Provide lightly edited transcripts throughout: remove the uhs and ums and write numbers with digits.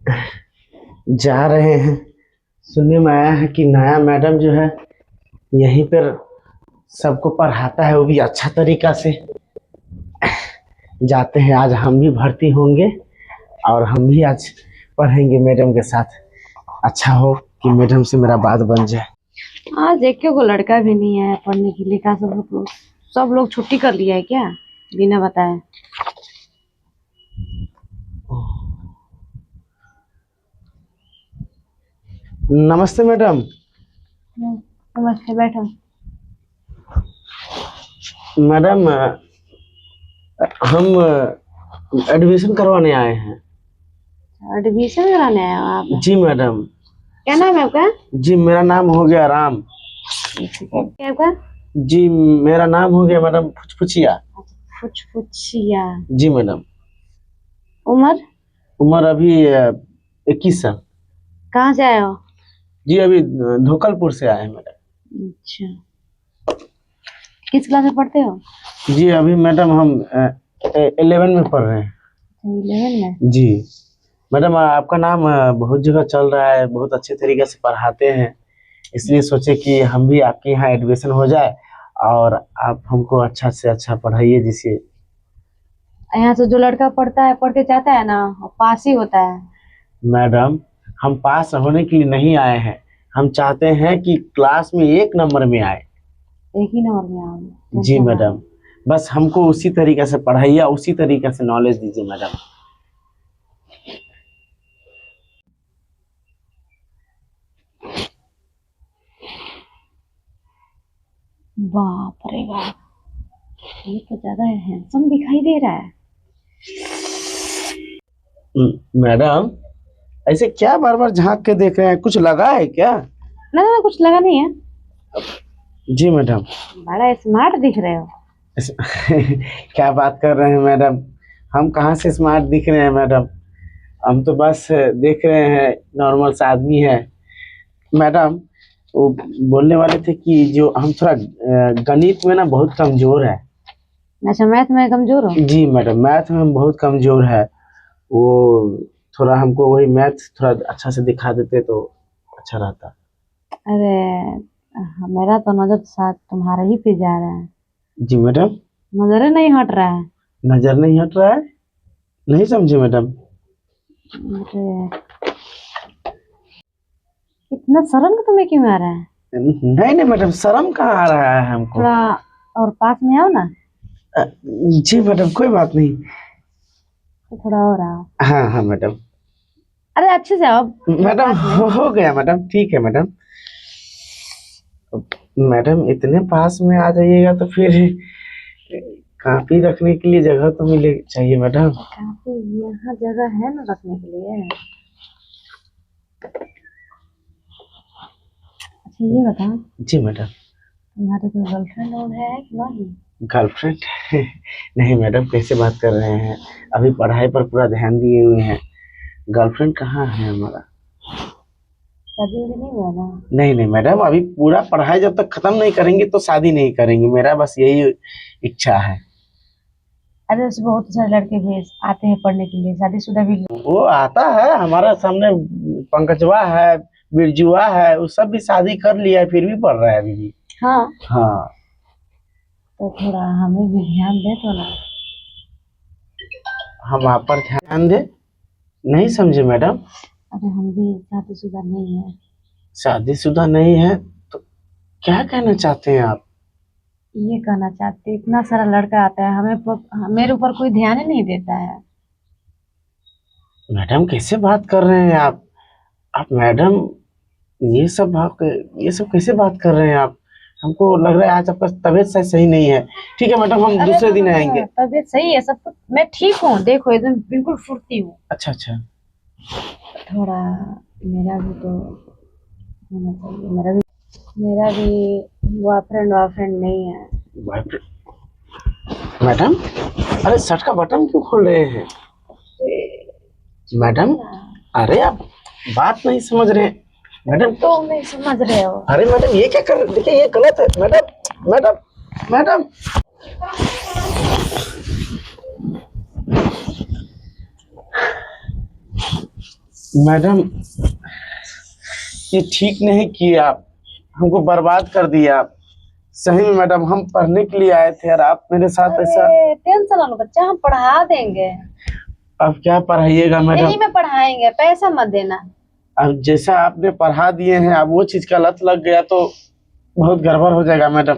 जा रहे हैं। सुनने में आया है कि नया मैडम जो है यहीं पर सबको पढ़ाता है, वो भी अच्छा तरीका से। जाते हैं, आज हम भी भर्ती होंगे और हम भी आज पढ़ेंगे मैडम के साथ। अच्छा हो कि मैडम से मेरा बात बन जाए। आज एक को लड़का भी नहीं है पढ़ने के लिए। का सब लोग छुट्टी कर लिया है क्या बिना बताए? नमस्ते मैडम। नमस्ते, बैठो। मैडम, हम एडमिशन करवाने आए हैं। एडमिशन कराने आए हो आप? जी मैडम। क्या नाम है आपका? जी मेरा नाम हो गया राम। क्या आपका? जी मेरा नाम हो गया मैडम फुचफुचिया। फुचफुचिया। जी मैडम। उम्र? उम्र अभी 21 साल। कहाँ से आए हो? जी अभी धोकलपुर से आए हैं मैडम। अच्छा, किस क्लास में पढ़ते हो? जी अभी मैडम हम 11 में पढ़ रहे हैं। 11 में? जी मैडम, आपका नाम बहुत जगह चल रहा है, बहुत अच्छे तरीके से पढ़ाते हैं, इसलिए सोचे कि हम भी आपके यहाँ एडमिशन हो जाए और आप हमको अच्छा से अच्छा पढ़ाइए जिससे। यहाँ से जो लड़का पढ़ता है, पढ़ के जाता है ना, वो पास ही होता है। मैडम, हम पास होने के लिए नहीं आए हैं, हम चाहते हैं कि क्लास में 1 नंबर में आए। एक ही नंबर में आओगे? जी मैडम, बस हमको उसी तरीके से पढ़ाइए, उसी तरीके से नॉलेज दीजिए मैडम। बाप रे बाप, ये तो ज्यादा हैंडसम दिखाई दे रहा है। मैडम, ऐसे क्या बार बार झांक के देख रहे हैं, कुछ लगा है क्या? ना ना, कुछ लगा नहीं है। जी मैडम। बड़ा स्मार्ट दिख रहे हो। क्या बात कर रहे हैं मैडम, हम कहाँ से स्मार्ट दिख रहे हैं मैडम, हम तो बस देख रहे हैं नॉर्मल सा आदमी है। मैडम, वो बोलने वाले थे कि जो हम थोड़ा गणित में ना बहुत कमजोर है। अच्छा, मैथ में कमजोर हो? जी मैडम, मैथ में हम बहुत कमजोर है। वो थोड़ा हमको वही मैथ थोड़ा अच्छा से दिखा देते तो अच्छा रहता। अरे, मेरा तो नजर साथ तुम्हारा ही पे जा रहा है। जी मैडम। नजर ही नहीं हट रहा है। नजर नहीं हट रहा है? नहीं समझे मैडम। अरे, इतना शर्म तुम्हें क्यों आ रहा है? नहीं नहीं मैडम, शर्म कहाँ आ रहा है हमको। थोड़ा और पास में आओ ना। जी मैडम, कोई बात नहीं। तो थोड़ा और आओ। हाँ हाँ मैडम। अरे अच्छे से आओ। मैडम हो गया मैडम, ठीक है मैडम। मैडम इतने पास में आ जाइएगा तो फिर कापी रखने के लिए जगह तो मिले चाहिए मैडम। काफी यहाँ जगह है ना रखने के लिए। अच्छा ये बताओ, जी मैडम। तुम्हारी कोई गर्लफ्रेंड और है कि नहीं? गर्लफ्रेंड? नहीं मैडम, कैसे बात कर रहे हैं, अभी पढ़ाई पर पूरा ध्यान दिए हुए हैं, गर्लफ्रेंड कहाँ है हमारा। शादी वादी नहीं हुआ ना? नहीं नहीं मैडम, अभी पूरा पढ़ाई जब तक खत्म नहीं करेंगे तो शादी नहीं करेंगे, मेरा बस यही इच्छा है। अरे उससे बहुत सारे लड़के भी आते हैं पढ़ने के लिए, शादीशुदा भी। वो आता है हमारा सामने, पंकजवा है, बिरजुआ है, वो सब भी शादी कर लिया है, फिर भी पढ़ रहा है अभी भी। हाँ, हाँ। तो थोड़ा हमें भी ध्यान दे तो ना। हम आप पर ध्यान दे? नहीं समझे मैडम। अरे हम भी शादीशुदा नहीं है। शादीशुदा नहीं है तो क्या कहना चाहते हैं आप? ये कहना चाहते, इतना सारा लड़का आता है, मेरे ऊपर कोई ध्यान ही नहीं देता है। मैडम कैसे बात कर रहे हैं आप मैडम, ये सब कैसे बात कर रहे हैं आप? हमको लग रहा है आज आपका तबीयत सही नहीं है। ठीक है मैडम, हम अरे दूसरे दिन आएंगे। तबीयत सही है, सब कुछ मैं ठीक हूँ, देखो एकदम बिल्कुल फुर्ती हूँ। अच्छा अच्छा। थोड़ा मेरा भी तो होना चाहिए। मेरा भी बॉयफ्रेंड नहीं है। मैडम, अरे शर्ट का बटन क्यों खोल रहे हैं मैडम? अरे आप बात नहीं समझ रहे हैं मैडम। तो मैं समझ रहे हो। अरे मैडम, ये क्या कर, देखिए ये गलत है मैडम। Madam madam. मैडम ये ठीक नहीं किया आप, हमको बर्बाद कर दिया आप। सही में मैडम, हम पढ़ने के लिए आए थे और आप मेरे साथ ऐसा। अरे टेंशन ना लो बच्चा, हम पढ़ा देंगे। अब क्या पढ़ाइएगा मैडम? यही में पढ़ाएंगे, पैसा मत देना। अब जैसा आपने पढ़ा दिए हैं, अब वो चीज का लत लग गया तो बहुत गड़बड़ हो जाएगा मैडम।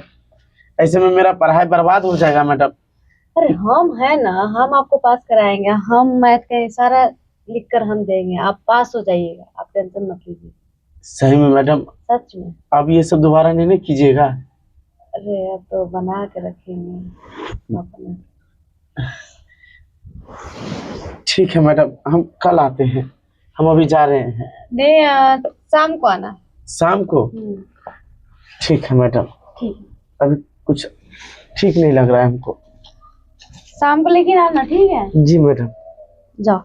ऐसे में मेरा पढ़ाई बर्बाद हो जाएगा मैडम। अरे हम है ना, हम आपको पास कराएंगे। हम मैथ का सारा लिख कर हम देंगे, आप पास हो जाइएगा, आप टेंशन मत लीजिए। सही में मैडम, सच में। अब ये सब दोबारा नहीं कीजिएगा। अरे अब तो बना के रखेंगे अपना। ठीक है मैडम, हम कल आते हैं, हम अभी जा रहे हैं। नहीं, शाम को आना। शाम को? ठीक है मैडम। ठीक। अभी कुछ ठीक नहीं लग रहा है हमको। शाम को लेकिन आना, ठीक है? जी मैडम। जाओ।